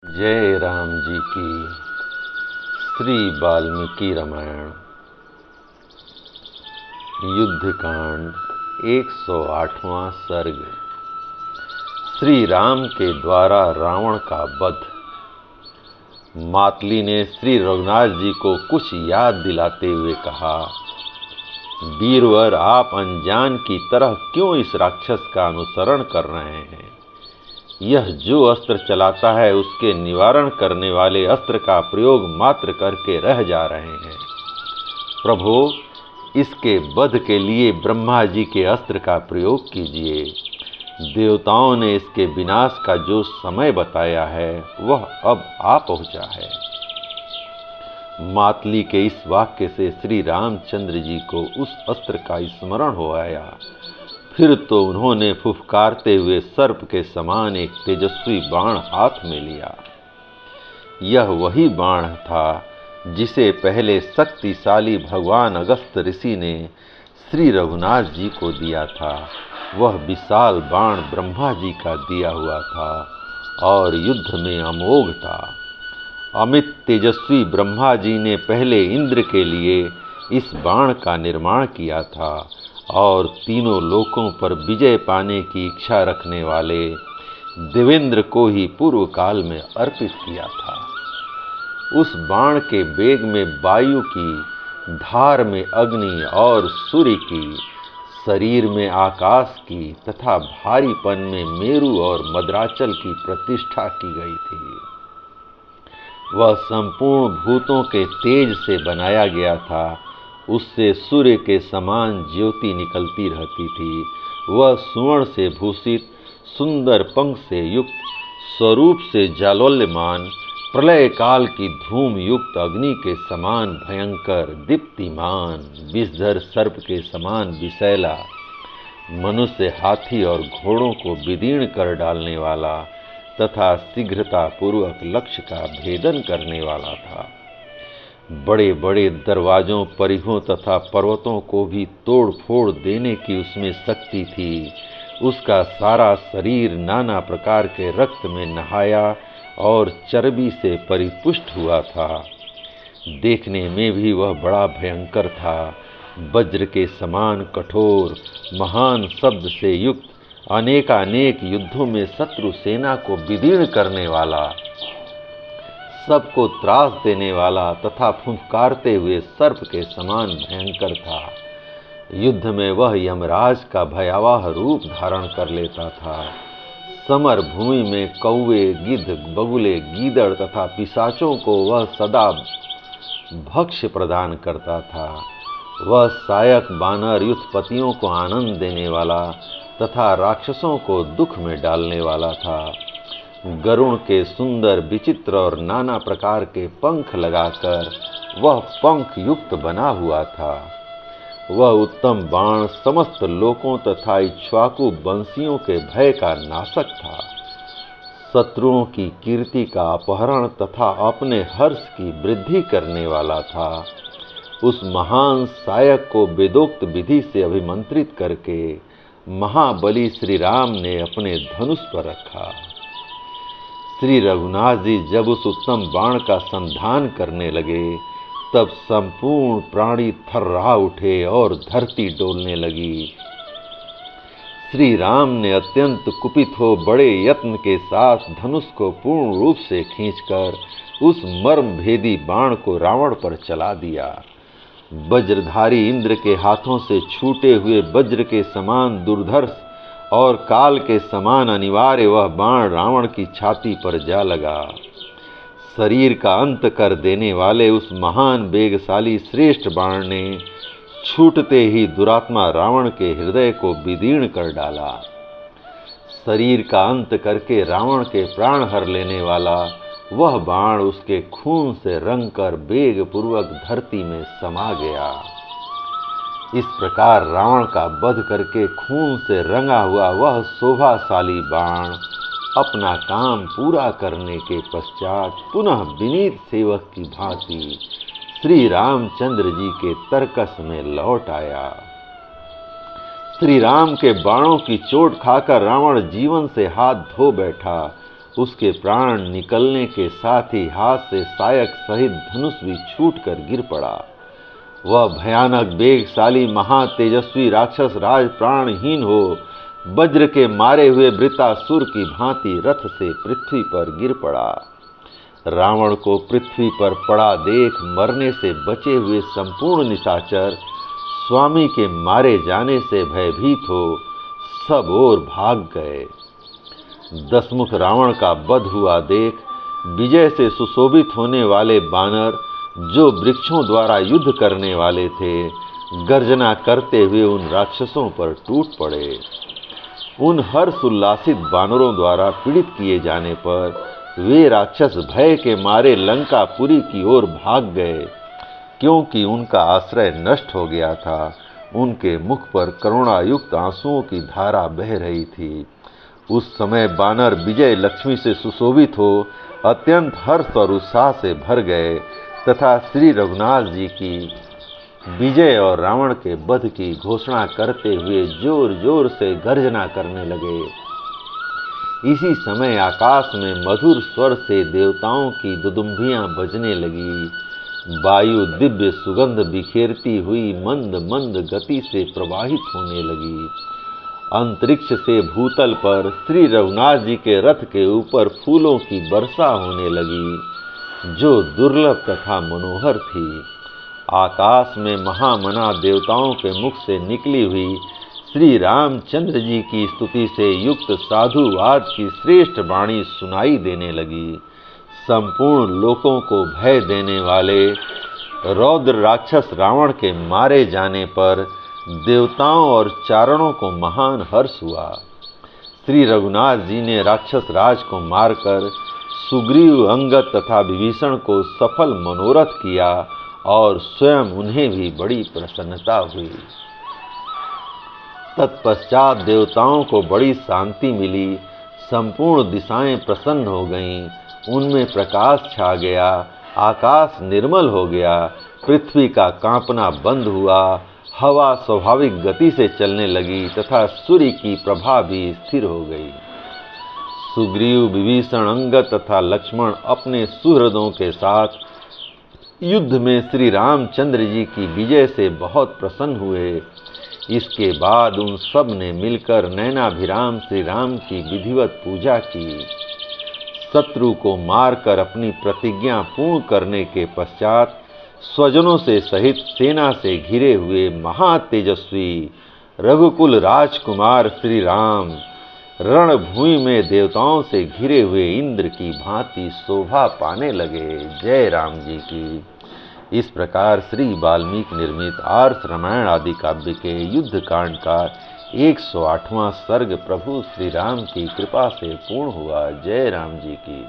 जय राम जी की। श्री वाल्मीकि रामायण युद्धकांड 108वां सर्ग। श्री राम के द्वारा रावण का वध। मातली ने श्री रघुनाथ जी को कुछ याद दिलाते हुए कहा, वीरवर, आप अनजान की तरह क्यों इस राक्षस का अनुसरण कर रहे हैं? यह जो अस्त्र चलाता है उसके निवारण करने वाले अस्त्र का प्रयोग मात्र करके रह जा रहे हैं। प्रभु, इसके वध के लिए ब्रह्मा जी के अस्त्र का प्रयोग कीजिए। देवताओं ने इसके विनाश का जो समय बताया है वह अब आ पहुंचा है। मातली के इस वाक्य से श्री रामचंद्र जी को उस अस्त्र का स्मरण हो आया। फिर तो उन्होंने फुफकारते हुए सर्प के समान एक तेजस्वी बाण हाथ में लिया। यह वही बाण था जिसे पहले शक्तिशाली भगवान अगस्त ऋषि ने श्री रघुनाथ जी को दिया था। वह विशाल बाण ब्रह्मा जी का दिया हुआ था और युद्ध में अमोघ था। अमित तेजस्वी ब्रह्मा जी ने पहले इंद्र के लिए इस बाण का निर्माण किया था और तीनों लोकों पर विजय पाने की इच्छा रखने वाले देवेंद्र को ही पूर्व काल में अर्पित किया था। उस बाण के वेग में वायु की, धार में अग्नि और सूर्य की, शरीर में आकाश की तथा भारीपन में मेरु और मद्राचल की प्रतिष्ठा की गई थी। वह संपूर्ण भूतों के तेज से बनाया गया था। उससे सूर्य के समान ज्योति निकलती रहती थी। वह सुवर्ण से भूषित, सुंदर पंख से युक्त, स्वरूप से जालोल्यमान, प्रलय काल की धूम युक्त अग्नि के समान भयंकर, दीप्तिमान, विषधर सर्प के समान विषैला, मनुष्य, हाथी और घोड़ों को विदीर्ण कर डालने वाला तथा शीघ्रता पूर्वक लक्ष्य का भेदन करने वाला था। बड़े बड़े दरवाजों, परिहों तथा पर्वतों को भी तोड़ फोड़ देने की उसमें शक्ति थी। उसका सारा शरीर नाना प्रकार के रक्त में नहाया और चर्बी से परिपुष्ट हुआ था। देखने में भी वह बड़ा भयंकर था। वज्र के समान कठोर, महान शब्द से युक्त, अनेकानेक युद्धों में शत्रु सेना को विदीर्ण करने वाला, सबको त्रास देने वाला तथा फुंकारते हुए सर्प के समान भयंकर था। युद्ध में वह यमराज का भयावह रूप धारण कर लेता था। समर भूमि में कौवे, गिद्ध, बगुले, गीदड़ तथा पिशाचों को वह सदा भक्ष्य प्रदान करता था। वह सहायक बानर, युद्धपतियों को आनंद देने वाला तथा राक्षसों को दुख में डालने वाला था। गरुड़ के सुंदर, विचित्र और नाना प्रकार के पंख लगाकर वह पंख युक्त बना हुआ था। वह उत्तम बाण समस्त लोकों तथा इक्ष्वाकु वंशियों के भय का नाशक था। शत्रुओं की कीर्ति का अपहरण तथा अपने हर्ष की वृद्धि करने वाला था। उस महान सहायक को वेदोक्त विधि से अभिमंत्रित करके महाबली श्री राम ने अपने धनुष पर रखा। श्री रघुनाथ जी जब उस उत्तम बाण का संधान करने लगे तब संपूर्ण प्राणी थर्रा उठे और धरती डोलने लगी। श्री राम ने अत्यंत कुपित हो बड़े यत्न के साथ धनुष को पूर्ण रूप से खींचकर उस मर्म भेदी बाण को रावण पर चला दिया। वज्रधारी इंद्र के हाथों से छूटे हुए वज्र के समान दुर्धर्ष और काल के समान अनिवार्य वह बाण रावण की छाती पर जा लगा। शरीर का अंत कर देने वाले उस महान वेगशाली श्रेष्ठ बाण ने छूटते ही दुरात्मा रावण के हृदय को विदीर्ण कर डाला। शरीर का अंत करके रावण के प्राण हर लेने वाला वह बाण उसके खून से रंगकर वेग पूर्वक धरती में समा गया। इस प्रकार रावण का वध करके खून से रंगा हुआ वह शोभाशाली बाण अपना काम पूरा करने के पश्चात पुनः विनीत सेवक की भांति श्री रामचंद्र जी के तरकस में लौट आया। श्री राम के बाणों की चोट खाकर रावण जीवन से हाथ धो बैठा उसके प्राण निकलने के साथ ही हाथ से सायक सहित धनुष भी छूटकर गिर पड़ा। वह भयानक वेगशाली महातेजस्वी राक्षस राज प्राणहीन हो वज्र के मारे हुए वृत्तासुर की भांति रथ से पृथ्वी पर गिर पड़ा। रावण को पृथ्वी पर पड़ा देख मरने से बचे हुए संपूर्ण निशाचर स्वामी के मारे जाने से भयभीत हो सब ओर भाग गए। दसमुख रावण का वध हुआ देख विजय से सुशोभित होने वाले बानर जो वृक्षों द्वारा युद्ध करने वाले थे गर्जना करते हुए उन राक्षसों पर टूट पड़े। उन हर्ष उल्लासित बानरों द्वारा पीड़ित किए जाने पर वे राक्षस भय के मारे लंकापुरी की ओर भाग गए, क्योंकि उनका आश्रय नष्ट हो गया था। उनके मुख पर करुणायुक्त आंसुओं की धारा बह रही थी। उस समय बानर विजय लक्ष्मी से सुशोभित हो अत्यंत हर्ष और उत्साह से भर गए तथा श्री रघुनाथ जी की विजय और रावण के वध की घोषणा करते हुए जोर जोर से गर्जना करने लगे। इसी समय आकाश में मधुर स्वर से देवताओं की दुदुम्बियां बजने लगी। वायु दिव्य सुगंध बिखेरती हुई मंद मंद गति से प्रवाहित होने लगी। अंतरिक्ष से भूतल पर श्री रघुनाथ जी के रथ के ऊपर फूलों की वर्षा होने लगी, जो दुर्लभ तथा मनोहर थी। आकाश में महामना देवताओं के मुख से निकली हुई श्री रामचंद्र जी की स्तुति से युक्त साधुवाद की श्रेष्ठ वाणी सुनाई देने लगी। संपूर्ण लोकों को भय देने वाले रौद्र राक्षस रावण के मारे जाने पर देवताओं और चारणों को महान हर्ष हुआ। श्री रघुनाथ जी ने राक्षस राज को मारकर सुग्रीव, अंगद तथा विभीषण को सफल मनोरथ किया और स्वयं उन्हें भी बड़ी प्रसन्नता हुई। तत्पश्चात देवताओं को बड़ी शांति मिली। संपूर्ण दिशाएं प्रसन्न हो गईं, उनमें प्रकाश छा गया, आकाश निर्मल हो गया, पृथ्वी का कांपना बंद हुआ, हवा स्वाभाविक गति से चलने लगी तथा सूर्य की प्रभा भी स्थिर हो गई। सुग्रीव, विभीषण, अंगद तथा लक्ष्मण अपने सुहृदों के साथ युद्ध में श्री रामचंद्र जी की विजय से बहुत प्रसन्न हुए। इसके बाद उन सब ने मिलकर नैनाभिराम श्री राम की विधिवत पूजा की। शत्रु को मारकर अपनी प्रतिज्ञा पूर्ण करने के पश्चात स्वजनों से सहित सेना से घिरे हुए महातेजस्वी रघुकुल राजकुमार श्री राम रणभूमि में देवताओं से घिरे हुए इंद्र की भांति शोभा पाने लगे। जय राम जी की। इस प्रकार श्री वाल्मीकि निर्मित आर्ष रामायण आदि काव्य के युद्ध कांड का 108वां सर्ग प्रभु श्री राम की कृपा से पूर्ण हुआ। जय राम जी की।